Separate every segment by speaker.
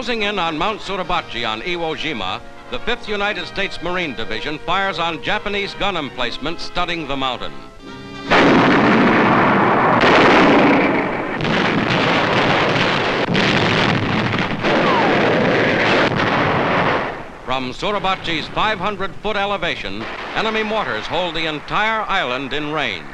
Speaker 1: Closing in on Mount Suribachi on Iwo Jima, the 5th United States Marine Division fires on Japanese gun emplacements studding the mountain. From Suribachi's 500-foot elevation, enemy mortars hold the entire island in range.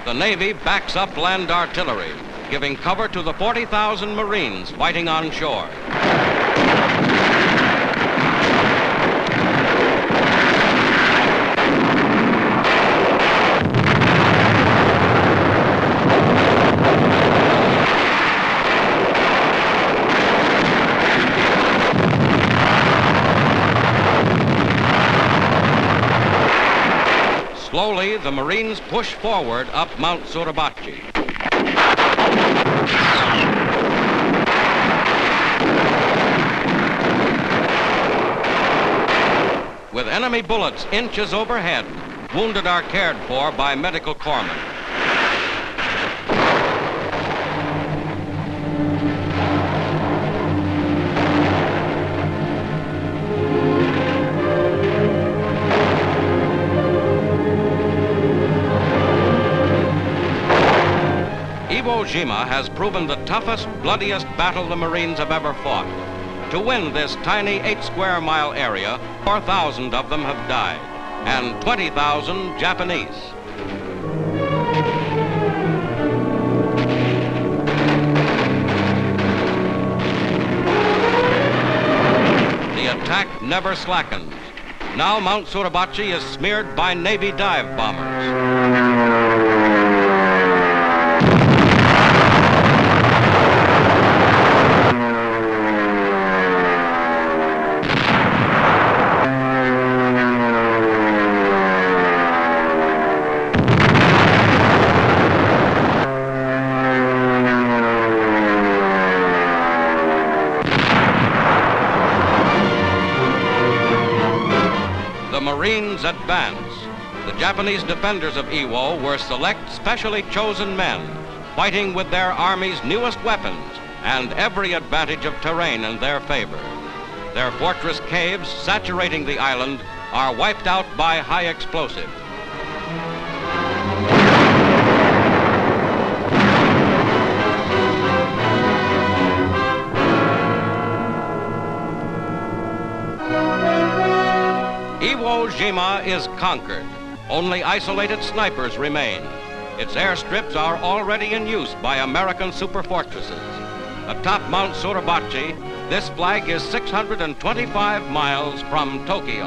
Speaker 1: The Navy backs up land artillery, giving cover to the 40,000 Marines fighting on shore. Slowly, the Marines push forward up Mount Suribachi. With enemy bullets inches overhead, wounded are cared for by medical corpsmen. Iwo Jima has proven the toughest, bloodiest battle the Marines have ever fought. To win this tiny 8-square-mile area, 4,000 of them have died, and 20,000 Japanese. The attack never slackens. Now Mount Suribachi is smeared by Navy dive bombers. The Marines advance. The Japanese defenders of Iwo were select, specially chosen men, fighting with their army's newest weapons and every advantage of terrain in their favor. Their fortress caves, saturating the island, are wiped out by high explosive. Iwo Jima is conquered. Only isolated snipers remain. Its airstrips are already in use by American superfortresses. Atop Mount Suribachi, this flag is 625 miles from Tokyo.